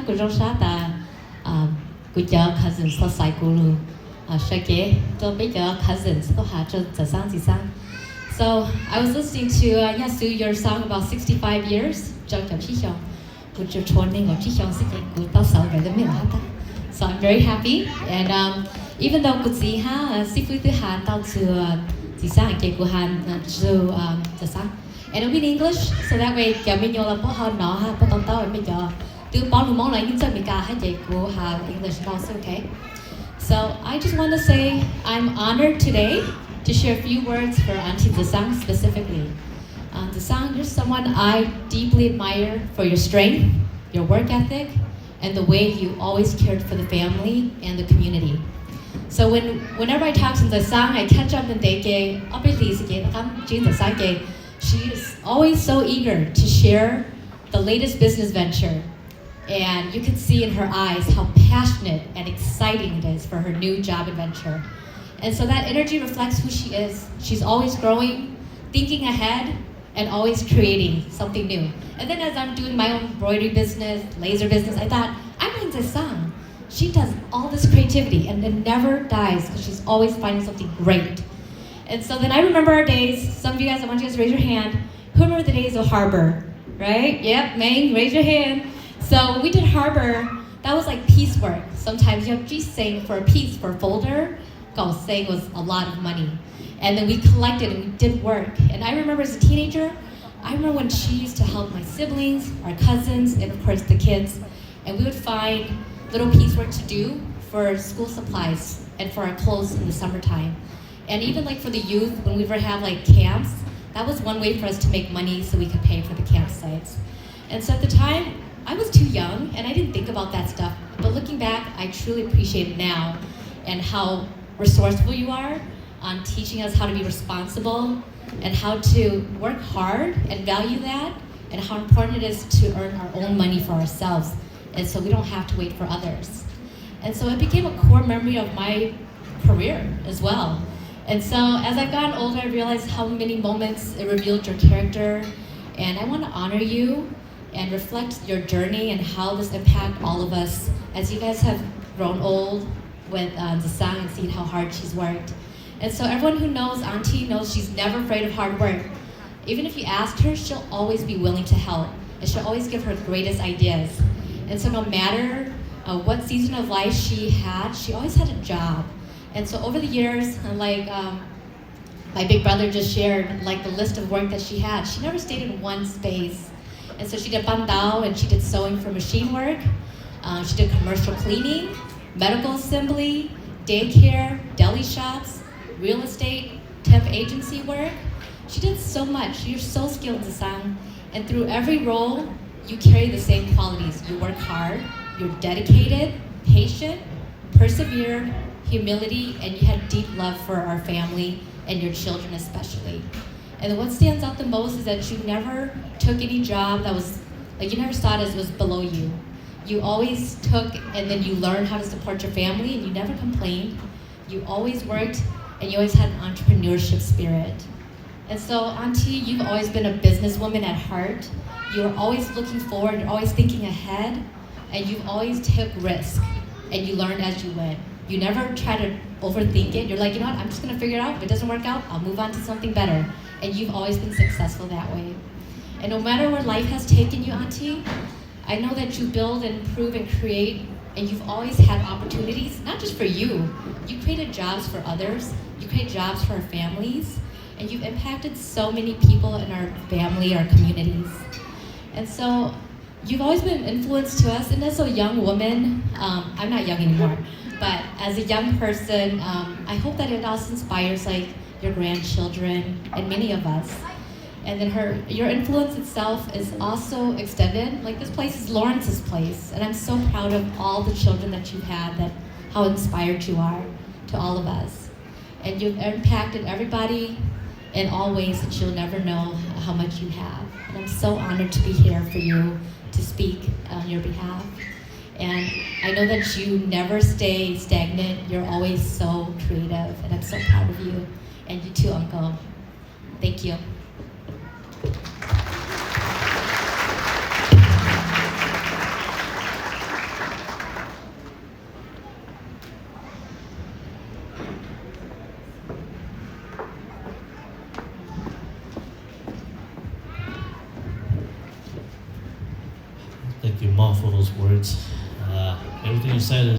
của trong sát của chờ cousins so sai của lu sai kế cho bây giờ cousins có hạ cho giờ sang. So I was listening to Yasu your song about 65 years trong trong chi chong của cho chôn nên chi chong sẽ của tao sáu rồi đó mình hát. So I'm very happy and even though của chị ha sĩ phu từ Hàn tao từ chị sang kế của Hàn từ giờ sang. And it'll be in English, so that way kiểu mình nhớ là bao họ nói ha, bao tao tao mình cho từ bao lúc mong lại những mình cả hai chị của Hà English also okay. So I just want to say I'm honored today to share a few words for Auntie Jua specifically. Jua, you're someone I deeply admire for your strength, your work ethic, and the way you always cared for the family and the community. So whenever I talk to Jua, I catch up and they she is always so eager to share the latest business venture. And you can see in her eyes how passionate and exciting it is for her new job adventure. And so that energy reflects who she is. She's always growing, thinking ahead, and always creating something new. And then as I'm doing my own embroidery business, laser business, I thought, I'm in Jua. She does all this creativity and it never dies because she's always finding something great. And so then I remember our days. Some of you guys, I want you guys to raise your hand. Who remember the days of Harbor, right? Yep, Maine, raise your hand. So when we did Harbor, that was like piecework. Sometimes you have to saying for a piece, for a folder, saying was a lot of money. And then we collected and we did work. And I remember as a teenager, I remember when she used to help my siblings, our cousins, and of course the kids. And we would find little piecework to do for school supplies and for our clothes in the summertime. And even like for the youth, when we would have like camps, that was one way for us to make money so we could pay for the campsites. And so at the time, I was too young and I didn't think about that stuff. But looking back, I truly appreciate it now and how resourceful you are on teaching us how to be responsible and how to work hard and value that and how important it is to earn our own money for ourselves and so we don't have to wait for others. And so it became a core memory of my career as well. And so as I've gotten older, I realized how many moments it revealed your character. And I want to honor you and reflect your journey and how this impacted all of us as you guys have grown old with Jua and seen how hard she's worked. And so everyone who knows Auntie knows she's never afraid of hard work. Even if you ask her, she'll always be willing to help. And she'll always give her greatest ideas. And so no matter what season of life she always had a job. And so over the years, like my big brother just shared, like the list of work that she had, she never stayed in one space. And so she did bandao and she did sewing for machine work. She did commercial cleaning, medical assembly, daycare, deli shops, real estate, temp agency work. She did so much. You're so skilled, Jua. And through every role, you carry the same qualities. You work hard, you're dedicated, patient, persevere, humility, and you had deep love for our family and your children especially. And what stands out the most is that you never took any job that was, like you never saw it as was below you. You always took and then you learned how to support your family and you never complained. You always worked and you always had an entrepreneurship spirit. And so Auntie, you've always been a businesswoman at heart. You're always looking forward, you're always thinking ahead, and you've always took risk and you learned as you went. You never try to overthink it. You're like, you know what, I'm just gonna figure it out. If it doesn't work out, I'll move on to something better. And you've always been successful that way. And no matter where life has taken you, Auntie, I know that you build and improve and create, and you've always had opportunities, not just for you. You created jobs for others. You created jobs for our families. And you've impacted so many people in our family, our communities. And so you've always been an influence to us. And as a young woman, I'm not young anymore, but as a young person, I hope that it also inspires like your grandchildren and many of us. And then your influence itself is also extended. Like this place is Lawrence's place. And I'm so proud of all the children that you've had, that how inspired you are to all of us. And you've impacted everybody in all ways that you'll never know how much you have. And I'm so honored to be here for you to speak on your behalf. And I know that you never stay stagnant. You're always so creative, and I'm so proud of you. And you too, Uncle. Thank you. Thank you, Ma, for those words. Everything you said